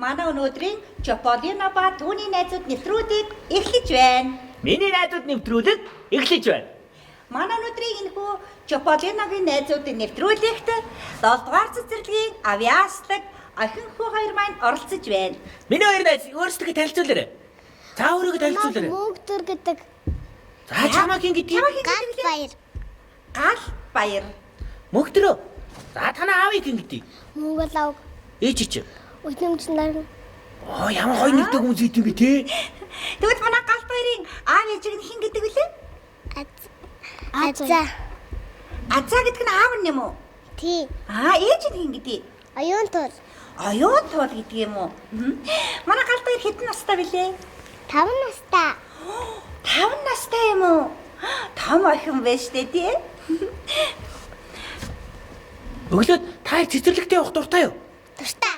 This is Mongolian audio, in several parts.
Манай өнөөдрийн Чополино ба түүний найзууд нэвтрүүлгийг эхлэж байна. Миний найзууд нэвтрүүлэг эхлэж байна. Манай өнөөдрийн энэхүү Чополиногийн найзуудын нэвтрүүлэгт 7 дугаар цэцэрлэгийн авьяаслаг охин хүү хоёр маань оролцож байна. Миний хоёр найз өөрсдөө танилцуулаарай. За өөрийгөө танилцуулаарай. Мөнгөтөр гэдэг. За чамаагийн гэдэг юм. Гал баяр. Гал баяр. Мөнхтрөө. За танаа аавыг гэдэг. Монгол ав. Ээж чи. Өднөмч нар. Оо ямар хоёр нэгдэг хүмүүс идэв бэ те. Тэгвэл манай гал баярын аав ээжийг нь хэн гэдэг вүлээ? Аза. Азаа гэдэг нь аав нь юм уу? Тий. Ээж нь хэн гэдэг? Оюун тул. Оюун туул гэдэг юм уу? Манай гал баяр хэдэн настай вүлээ? 5 настай. 5 настай юм уу? Том охин байж тээ тий. Өглөө та цэцэрлэгтээ явах дуртай юу? Дуртай.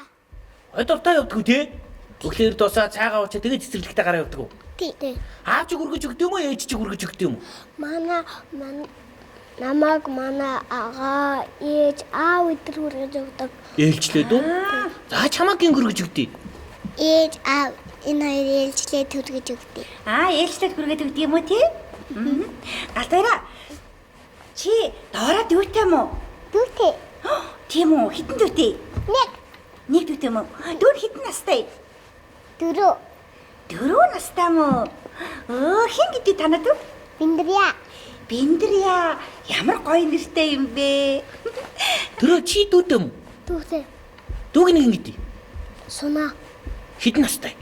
Дуртай явдггүй те. Өглөөр тусаа цайгаа уучаа тэгээ цэцэрлэгтээ гараа явдаг уу? Тий. Аав чи хүргэж өгдөг юм уу? Ээж чи хүргэж өгдөг юм уу? Намаг манай ага ээж аав өдр хүргэж өгдөг. Ээлжлээд үү? За чамаагийн хүргэж өгдөө. Ээж аав энэ хоёр ээлжлээд хүргэж өгдөг. Ээлжлээд хүргээд өгдөг юм уу тий? Гал баяраа. Чи доороо дүүтэй юм уу? Дүүтэй. Тийм үү? Хэдэн дүүтэй? Нэг дүүтэй юм уу? Дүүр хэдэн настай? 4. 4 настай юм уу? Хэн гэдэг танад вэ? Биндрия. Биндрия. Ямар гоё нэртэй юм бэ? Тэрөө чи дүүтэй юм уу? Дүүтэй. Дүүг нэг гэдэг. Суна. Хэдэн настай?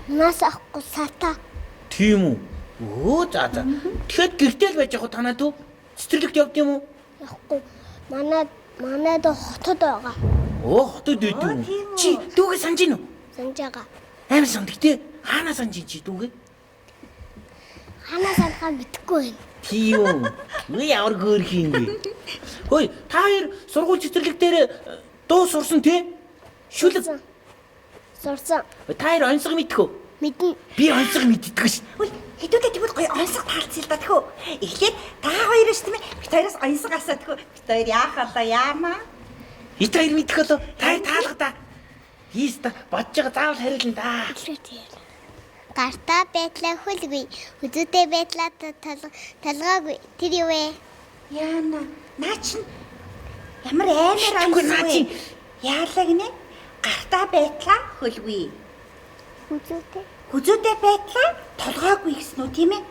Нас ахгүй сата. Тийм үү? За. Тэгэхэд гэртэл байж яг танаа дүү цэцэрлэгт явд юм уу? Яахгүй. Манайд хотод байгаа. Хотод идэв юм. Чи дүүгээ санаж гин үү? Санаж байгаа. Амар сандаг тий. Хаанаа санаж чи дүүгээ? Ханаа санахаа мэдэхгүй байна. Тийм үү? Үгүй ямар хөөрх юм бэ? Хөөе, та хоёр сургууль цэцэрлэг дээр дуу сурсан тий? Шүлэг. Сурсан. Та хоёр онцгой мэдхүү? Мэднэ. Би онцгой мэддэг ш. Хэдүүдээ тэгвэл гоё онцгой таалцъя л да тэхүү. Эхлээд та хоёроос тийм ээ. Бид хоёроос онцгой асаа тэхүү. Бид хоёр яах вэ яамаа? Ит хоёр мэдэх болоо. Та хоёр таалга да. Хийста бодож байгаа заавал хариулна да. Гартаа байтлаа хөлгүй. Үзүүтэй байтлаа талгаагүй. Тэр юу вэ? Яана, наа чин ямар амар онцгой. Яалаа гинэ? Гартаа байтлаа хөлгүй. Үзүүтэй. Хүзүүтэй байтлаа толгойгүй гэсэн үү тийм ээ?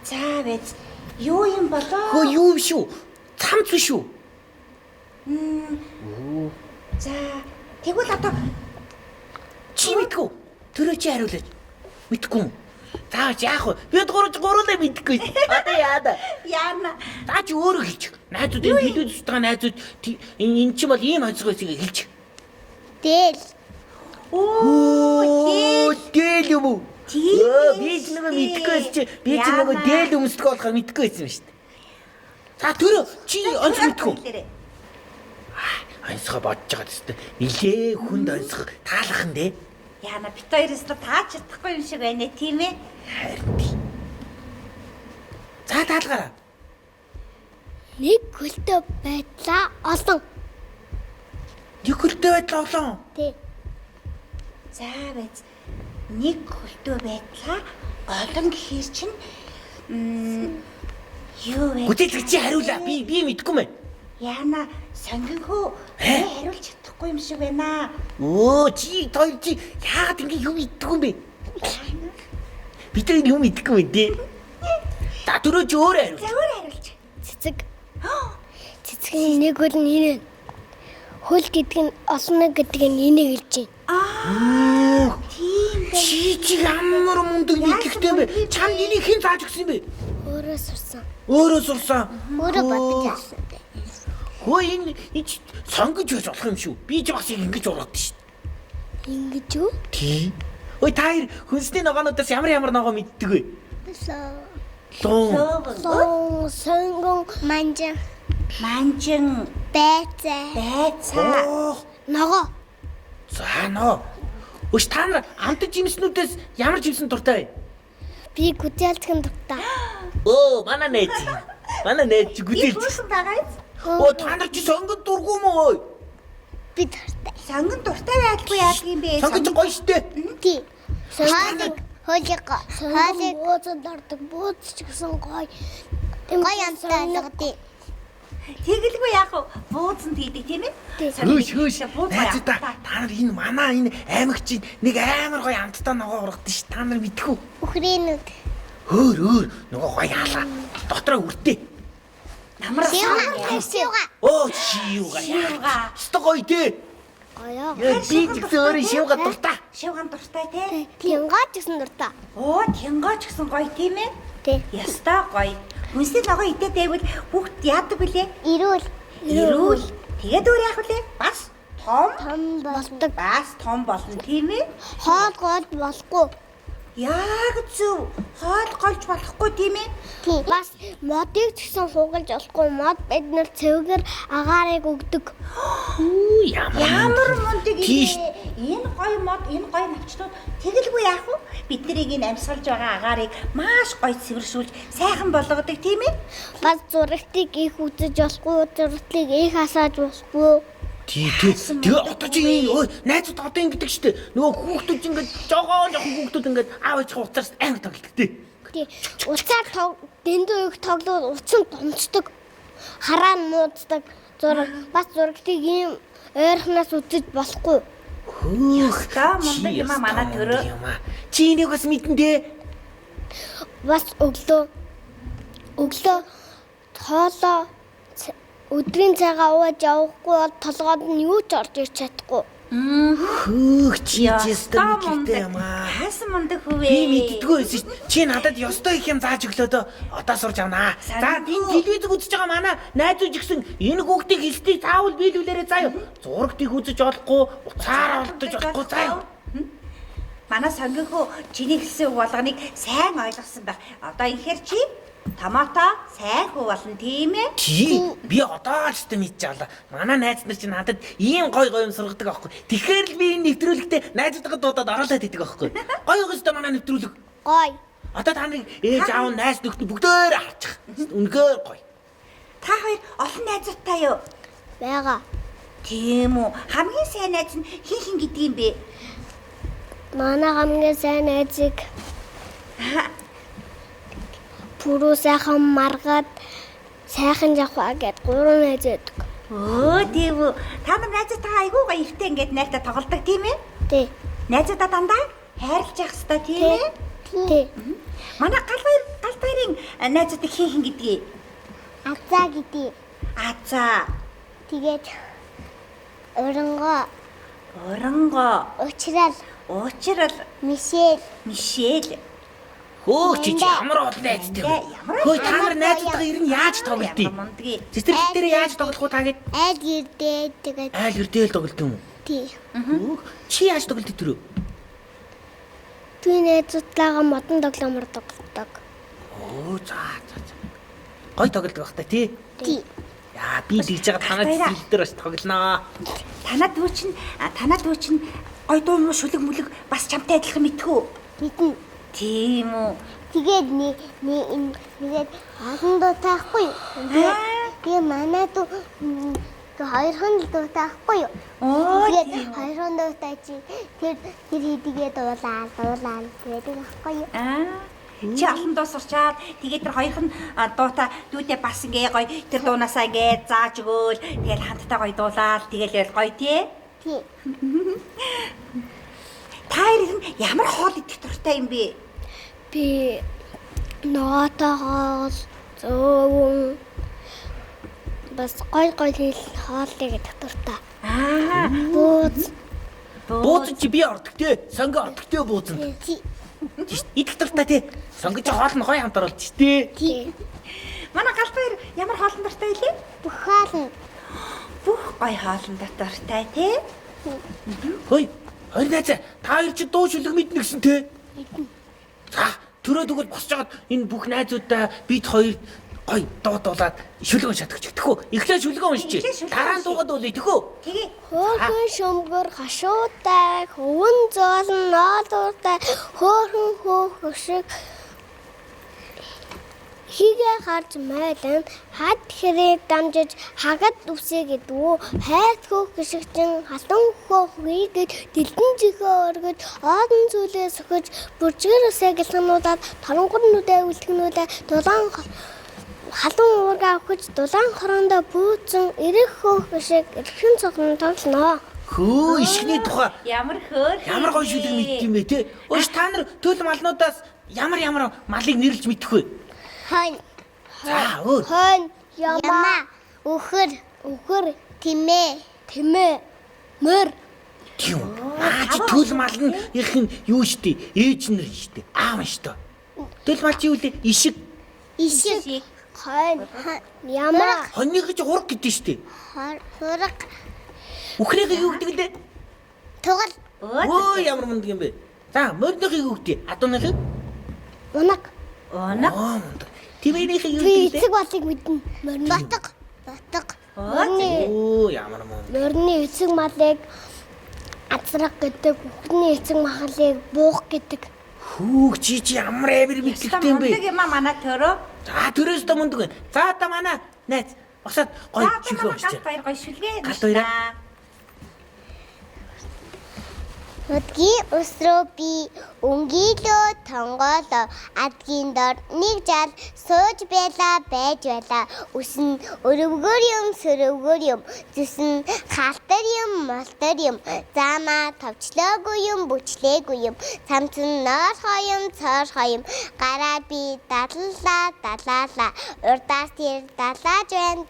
За байж юу юм болоо? Хөө юу биш үү? Цамц биш үү? За тэгвэл одоо Чи мэдгүй. Төрөө чи хариулаач. Мэдгүй юм. Зааж яах вэ? Бид гурлаа мэдгүй. Одоо яада. яана. За чи өөрөө хэлчих. Найзууд энэ хэлүүд устгаа найзууд энэ чинь бол ийм онцгойсыг хэлчих. Дээл. Дээл юм уу? Би ч нэг мэдгүйс чи би ч нэг дээл өмсдгөө болохоор мэдгүй байсан шүү дээ. За төрөө чи онцгой мэдгүй. Онцгой бодож байгаа тест. Нилээ хүнд онцгой таалах нь дээ. Яана бит хоёроос таач чадахгүй юм шиг байна тийм ээ? Харин. За таалгаараа. Нэг хөлтөө байтлаа олон. Нэг хөлтөө байдлаа олон. Тий. За байж нэг хөлтөө байдлаа олон гэхэр чинь юу вэ? Бүтээл чи хариулаа. Би мэдгүй мэн. Яана сонгинхөө хариулж чадахгүй юм шиг байна. Чи хоёр чи яагаад ингэ юм иддэг юм бэ? Бид энэ юм иддэг юм дээ. Та түрүү чи өөрөө хариул. За өөр хариулж. Цэцэг. Цэцгийн нэг хөл нь энэ. Хөл гэдэг нь олно гэдэг нь энийг хэлж байна. Тийм бэ. Чи ямар мундаг мэдхтэй бэ? Чамд энийг хэн зааж өгсөн бэ? Өөрөө сурсан. Өөрөө сурсан. Өөрөө бодож авсан. Хөө энэ сонгож байж болох юм шүү. Би ч бас ингэж ураад шүү. Ингэж юу? Тий. Ой та хоёр хүнсний ногоонуудаас ямар ногоо мэддэг вэ? Лоо. Сонгон манжин. Манжин, байцаа. Ногоо. За ноо. Өш та нар амт жимснүүдээс ямар жимсэн дуртай вэ? Би гүзээлцгэн дуртай. Манай найз. Манай найз гүзээлч. Юусэн байгаа юм? Та нар чи сонгон дургүй мөө? Би дуртай. Сонгон дуртай яадгүй яах юм бэ? Сонгож гоё штэ. Тий. Хоолыг бууцад ордог. Бууц ч гэсэн гоё. Гоё амттай алгадээ. Тэгэлгүй яах вэ? Бууцанд хийдэг тийм ээ? Хөөш. Найзуудаа та нар энэ манай энэ аймагч нэг амар гоё амттай ногоо ургадаг ш. Та нар мэдэх үү? Бүхрийнүүд. Өөр нөгөө гоё хаалаа. Дотроо үртээ. Намар Шивга. Оо шивга. Өстө гоё тий. Гоё. Би ч гэсэн өөрөө шивга дуртай. Шивган дуртай тий. Тингаа ч гэсэн дуртай. Оо, тэнгаач гэсэн гоё тийм ээ? Тий. Ястаа гоё. Хүнсний ногоо идээд байвал хүүхд яадаг вүлээ? Ирүүл. Тэгээд өөр яах вүлээ? Бас том болдог. бас том болно тийм ээ? Хоол гол болохгүй. Яг зөв. Хоол голж болохгүй тийм ээ? Тий. Бас модыг ч гэсэн хугалж болохгүй. Мод биднэр цэвгээр агаарыг өгдөг. Ямар мундаг Тийш. энэ гоё мод, энэ гоё навчнууд тэгэлгүй яах вэ? Бид нарыг энэ амьсгалж байгаа агаарыг маш гоё цэвэршүүлж сайхан болгодог тийм ээ? Бас зурагтыг их үзэж болохгүй. Зурагтыг их асааж болохгүй. Тий. Тэгээ одоо чи найзууд одоо ингэдэг штэ. Нөгөө хүүхдүүд ингээд жогоо хүүхдүүд ингээд аав ээж хуцаас амар тоглолт тий. Тий. Уцаар дэндүү их тоглоод уцан томцдог. Хараа нууддаг. Зурагтыг ийм ойрхоноос үзэж болохгүй. Ястаа мундаг юм аа манай төрөө. Чи энийг бас мэдэн дээ. Бас өглөө хоолоо өдрийн цагаа ууж явахгүй бол толгойд нь юу ч орж ирч чадахгүй. Чи ястаа мэддэг юм аа. Хаасан мундаг хөвөө. Би мэддэггүй байсан шүү дээ. Чи надад ёстой их юм зааж өглөөдөө одоо сурж авнаа. За энэ телевизэг үзэж байгаа манай найзууч гисэн энэ хүүхдийн хэлтийг заавал биелүүлээрэ заа юу. Зурагтыг үзэж болохгүй, уцаар олдож болохгүй заа юу. Манай сонгийнхөө чиний хэлсэн үг болгоныг сайн ойлгосон байх. Одоо инхээр чи томато сайн хүү болно тийм ээ? Тий. Би одоо ч гэсэн мэдчихлаа. Манай найз нар чи надад ийм гой юм сургадаг аахгүй. Тэгэхээр л би энэ нэвтрүүлэгтээ найзуудтай дуудаад оруулаад идэг аахгүй. Гой өстой манай нэвтрүүлэг. Гой. Одоо та нарыг ээж аав найз нөхдөд бүгдээр харчих. Үнэхээр гоё. Та хоёр олон найзуудтай юу? Бага. Тийм үү. Хамгийн сайн найз нь хин гэдэг юм бэ? Манай хамгийн сайн найзыг Пүрүү сайхан маргаад сайхан жавхаа гэд 3 найз байдаг. Өө тийм үү. Та нар найзуудтайгаа айгүй гоё ихтэй ингээд найртай тоглодог тийм ээ? Тий. Найзуудаа дандаа хайрлаж явах хэрэгтэй тийм ээ? Тий. Манай гал баярын найзуудыг хин гэдгийг. Азаа гэдэг. Азаа. Тэгээд Оронгоо, Учрал, Мишель. Хөө чи ямар олон найзтай вэ? Хөөе та нар найзуудтайгаа ер нь яаж тоглолтыг? Цэцэрлэг дээр яаж тоглох уу та гээд? Айл гэрдээ тэгээд Айл гэрдээ л тоглолт юм уу? тий. Чи яаж тоглолт төрөө? Түүний найзуудтайгаа модон тоглоомор тоглодог. Оо за. Гой тоглолт байх та тий. Тий. Яа би тэгж байгаа танаа цэцэрлэг дээр бас тоглоноо. Танаа дүү чинь гой дуу муу шүлэг мүлэг бас чамтай адилхан мэдхүү. Мэднэ. Тийм үү. Тэгээд нэгээд олон дуу таахгүй юу? Тэгээ манай дуу хоёрхан дуу таахгүй юу? Оо тэгээд хоёрхан дуу таа чи тэр хийдгээ дуулаа гэдэг байхгүй юу? Чи олон дуу сурчаад тэгээд тэр хоёрхан дуута дүүтэй бас ингээ гоё тэр дуунаасаа ингээ зааж өгөөл тэгээд хамтдаа гоё дуулаад тэгээл гоё тий. Тий. Та хоёр ямар хоол идэх дуртай юм бэ? Би ноотоогоо зөөвөн бас гой хэл хоолыг идэх дуртай. Бууз чи би ордог те. Сонго ордог те буузанд. Тий. Идэх дуртай те. Сонго чи хоол нь гоё хамт оруулж те. Тий. Манай гал баяр ямар хоолн дуртай вэ? Бүх хоол. Бүх гоё хоолн дуртай тий. Хөөе. Хоёр найз та хоёр чи дуу шүлэг мэднэ гэсэн те. За төрөө тэгвэл босч жагаад энэ бүх найзуудаа бид хоёр гой дуудуулаад шүлэг уншаад өгч гэх үү? Эхлээ шүлэг уншчих. Дараа нь дуугаад уулъя тэхүү. Тэгээ. Хөөхөн шөмгөр хашуутай, хөвөн зоолн ноодуутай, хөөхөн хөөх шиг хийгээ харж майлан хад хэрэг дамжиж хагад үсэ гэдгүү хайр хөөх гიშгчин хатан хөөх хийгээд дэлгэн зихөө өргөж оодон зүйлээ сөхөж бүржгэр үсэ гэлхнуудад торонгорнуудаа үлтгэнүүдээ дулаан халуун уурга авахж дулаан хороондоо бүүцэн эрэх хөөх гიშг эрхэн цогн тоглоно. Хөө ишгний тухай Ямар хөөр. ямар гоё шүлэг мэдт юм бэ те? Өөш та нар төл малнуудаас ямар малыг нэрлж мэдэх вэ? Хань. За өөр. Хань, ямаа, үхэр, тэмээ, мөр. Тийм. Чи төл мал нь их нь юу штэ? Ээж нар штэ. Аав нь штэ. Төл мал чи юу лээ? Ишиг. Хань, ямаа, Хоньны гэж ураг гэдэг штэ. хураг, Үхрийг юу гэдэг лээ? тугал, Өө ямар мундаг юм бэ? За мордыг юу гэдэг? Адууных? унаг. Мундаг. Тэмээнийх юу Би гэдэг эцэг лээ? балыг мэднэ. Батг. Өө ямар мундаг. Морины эцэг малыг азраг гэдэг, үхний эцэг махалыг буух гэдэг. Хүүг чи ямар амир мэдлэгтэй юм бэ? Мундаг юм аа манай төрөө. За төрөөс та мундаг байна. За та манай найз босоод гоё шүлгээ Галт өгч. баяр гоё шүлгээ. Галт баяраа. Өдгийн өсрөө би өнгөлөө тонгоолоо адгийн дор нэг жал сууж байлаа байж байлаа үсэн өрөвгөр юм сөрөвгөр юм зүсэн халтар юм молтор юм заамаа товчлоогүй юм бүчлээгүй юм цамцэн ноор хоём цоор хоём гараа би далаалаа урдаас тэр далааж байна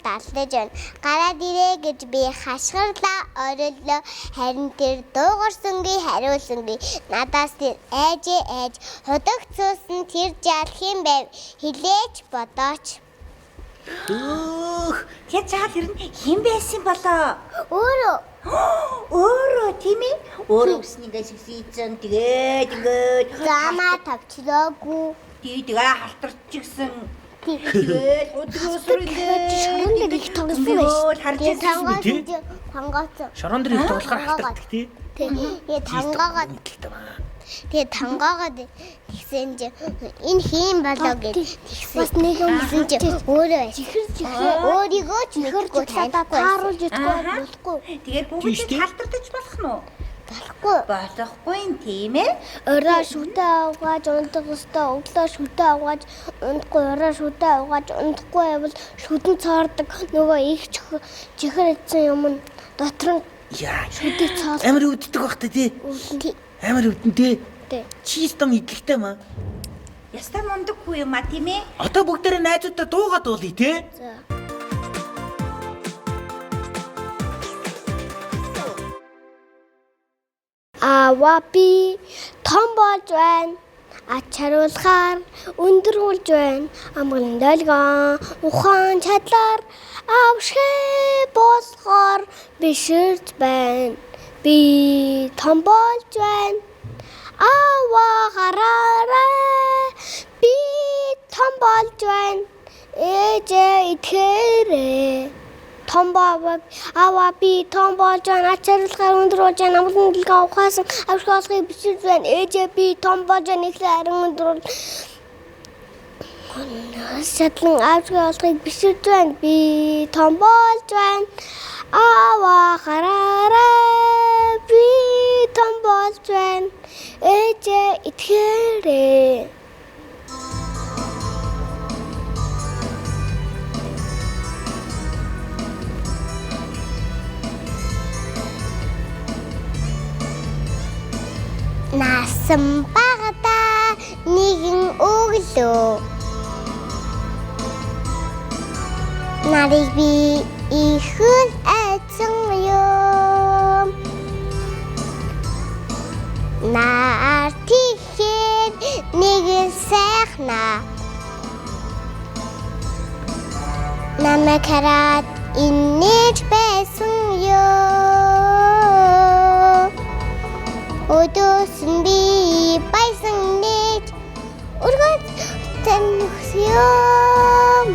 гараад ирээ гэж би хашгирлаа ориллоо харин тэр дуугарсангүй хариулсангүй надаас тэр айж худагцуулсан тэр жал хэм байв хилээч бодооч Тэр жаал ер нь хэн байсан болоо? өөрөө Тийм ээ. Өөрөө өснийгээ шигшийцэн тэгээд заамаа тавчлаагүй тэгээ халтарч гисэн. Тэгээд өдрөөсрөө шорон дээр их тогсон байж. харж тий? тангаац Шорон дээр их тоглохоор халтардаг тий. тэгээ тангаагаад Мэдлэгтэй байна. тэгээ тангаагаад тэгсэн чи энэ хийм болоо гэж тэгсэн бас нэг юм гэсэн чи өөрөө өөрийгөө ч мэдгүй тааруулж идэх болохгүй тэгээд бүгд халтардаж болох нь уу? Болохгүй юм тийм ээ. ороо шүтээ авгааж унтах өстой өглөө шүтээ авгааж унтахгүй ороо шүтээ авгааж унтахгүй байвал шүтэн цаардаг нөгөө их чихэр идсэн юм нь дотор нь Яа. шүтээ цаас Амар өвддөг бах та тий. Амар өвдөн тий. Тий. Чи стом мэдлэгтэй маа. Ястаа мундаггүй юм а тийм ээ. Одоо бүгдээрээ найзуудаа дуугаад уулъя тий. Авапи том болж байна. Ачааруулахаар өндөрүүлж байна. Амгалан долгон ухаан чадлаар авшгэ болохоор биширж байна. Би том болж байна. Аваа гараарай. Би том болж байна. Ээжээ итгээрэй. Том бабаг аваа би том болж байна. Ачааруулахаар өндөрүүлж байна. Амгалан долгон ухаасан авшгэ болохыг биширж байна. Ээжээ би том болж байна. Ихлэ харин өндөрүүл Шатлан авчгаа болохыг биширж байна. Би том болж байна. Аваа гараарай. Би том болж байна. Ээжээ итгээрэй. Насан багада нэгэн өглөө нарыг би ихэл айцсан юм наар тийхээр нэгэн сайхна намайг хараад инээж байсан юм өдөөсөн би байсан нээж өргөж таньсан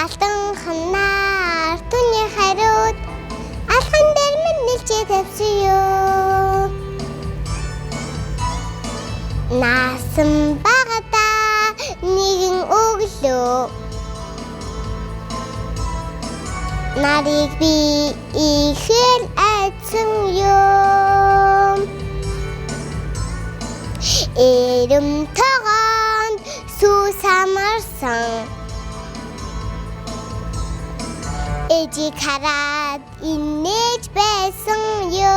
алтан ханаар түүний хариуд алхан дээр минь нэлчээ тавьсан юм насан багада нэгэн өглөө Нарыг би ихээр айдсан юм. Эрэм тогоонд сүү самарсан. Эжиг хараад инээж байсан юм.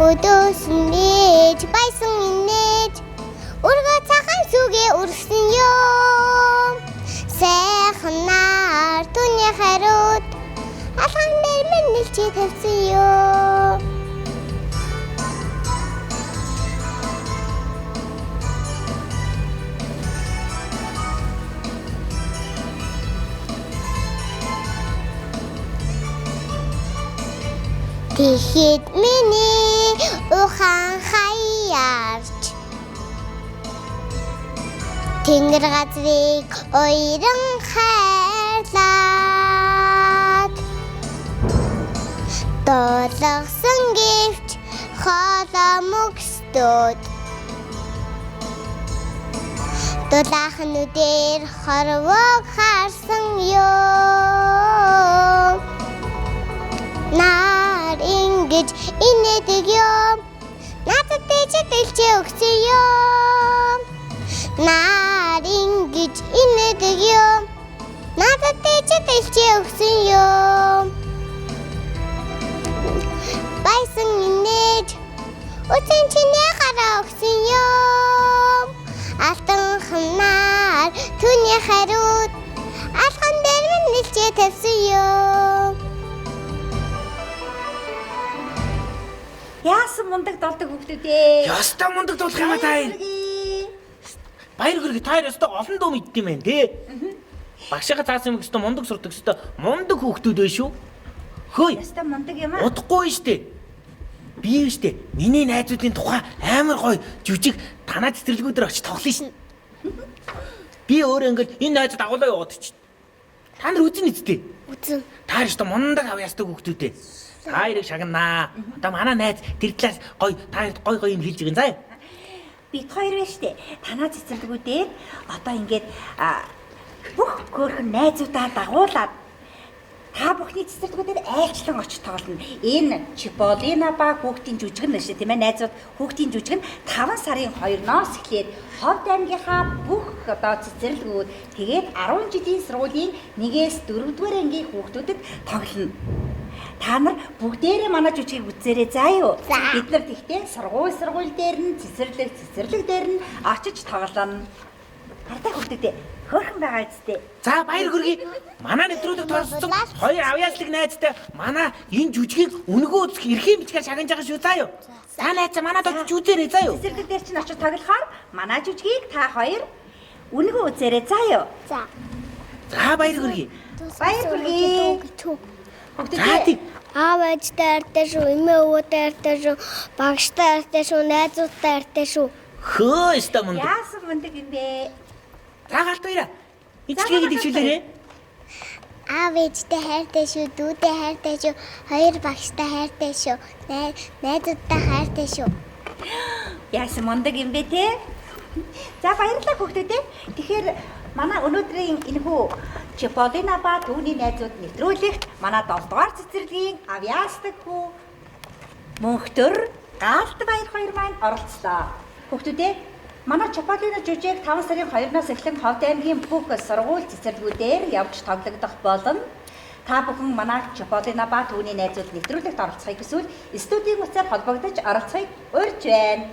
Өдөөс нээж байсан инээж өргөө цахан сүгээ өргсөн юм. Сайхан нар түүний хариуд алхан дээр минь нэлчээ тавьсан юм. Тэгэхэд миний ухаан хаярч тэнгэр газрыг ойрон хайрлаад долгосон гэвч хоолоо мөксдөд дулаахнуудээр хорвог харсан юм. Нар ингэж инээдэг юм. Надад дэжид элчээ өгсөн юм. Нар ингэж инээдэг юм. Надад дэжид элчээ өгсөн юм. Байсан инээж үтэн чиний гараа өгсөн юм. Алтан ханаар түүний хариуд алхан дээр минь нэлчээ тавьсан юм. Яасан мундаг долдог хүүхдүүд ээ. Ястаа мундаг дуулах юм а та хоёр. Баяр хүргээ та хоёр ястаа олон дуу мэддэг юм байна те. Багшаа заасан юм гэстэ мундаг сурдаг гэстэ мундаг хүүхдүүд bay шүү. Хөөе. Ястаа мундаг юм аа. Удахгүй штэ. Би штэ миний найзуудын тухай амар гоё жүжиг танаа цэцэрлэгүүдээр очиж тоглоно шин. Би өөрөө ингээд энэ найзад агуулаа яваад чи. Та нар үзэн үсттэй. Үзэн. Та хоёр штэ мундаг ав ястаа хүүхдүүд ээ. Та хоёрыг шагнаа. Одоо манай найз тэр талаас гоё та хоёрт гоё юм хэлж байгаа юм заа. Бид хоёр байна штэ. Танаа цэцэрлэгүүдээр одоо ингээд бүх хөөрхөн найзуудаа дагуулад та бүхний цэцэрлэгүүдээр айлчлан очиж тоглоно. Энэ Чиполлино ба хүүхдийн жүжиг нь штэ тийм ээ найзууд хүүхдийн жүжиг нь 5 сарын 2-ноос эхлээд Ховд аймгийнхаа бүх одоо цэцэрлэгүүд тэгээд 10 жилийн сургуулийн 1-ээс 4-р ангийн хүүхдүүдэд тоглоно. Та нар бүгдээрээ манай жүжигийг үзээрэй заа юу. Бид нар тэгтээ сургууль дээр нь цэцэрлэг дээр нь очиж тоглоно. Хартай хүүхдүүдээ хөөрхөн байгаа үстэй. За баяр хүргэе. Манай нэвтрүүлэг тоорсон хоёр авьяаслаг найзтай манай энэ жүжигийг өнгөө үзэх эрхийн бичгээр шагнаж байгаа шүү заа юу. За найз манад очиж үзээрэй заа юу. Цэцэрлэг дээр чинь очиж тоглохоор манай жүжигийг та хоёр өнгөө үзээрэй заа юу. За. За баяр хүргэе. Баяр хүргэе. Хүүхдүүдээ Аав ээжтэй артай шүү, эмээ өвөөтэй артай шүү, багштай артай шүү, найзуудтай артай шүү. Хөөе ста мундаг. яасан мундаг юм бэ? За галт баяра. Ичгээд ичүүлээрэ. Аав ээжтэй хайртай шүү, дүүдээ хайртай шүү, хоёр багштай хайртай шүү, найзуудтай хайртай шүү. Яасан мундаг юм бэ те? За баярлалаа хүүхдүүдээ. Тэгэхээр манай өнөөдрийн энэхүү Чиполлино ба түүний найзууд нэвтрүүлэгт манай 7 дугаар цэцэрлэгийн авьяаслаг хүү Мөнхтөр Галт баяр хоёр маань оролцлоо. Хүүхдүүдээ манай Чиполлино жүжиг 5 сарын 2-оос эхлэн Ховд аймгийн бүх сургууль цэцэрлэгүүдээр явж тоглогдох болно. Та бүхэн манай Чиполлино ба түүний найзууд нэвтрүүлэгт оролцохыг хүсвэл студийн утсаар холбогдож оролцохыг урьж байна.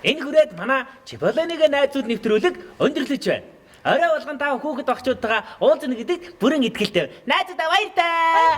Энэ хүрээд манай Чиполлиногийн найзууд нэвтрүүлэг өндөрлөж байна. Орой болгон та хүүхэд багчуудтайгаа уулзна гэдэгт бүрэн итгэлтэй. Найзуудаа баяр таа.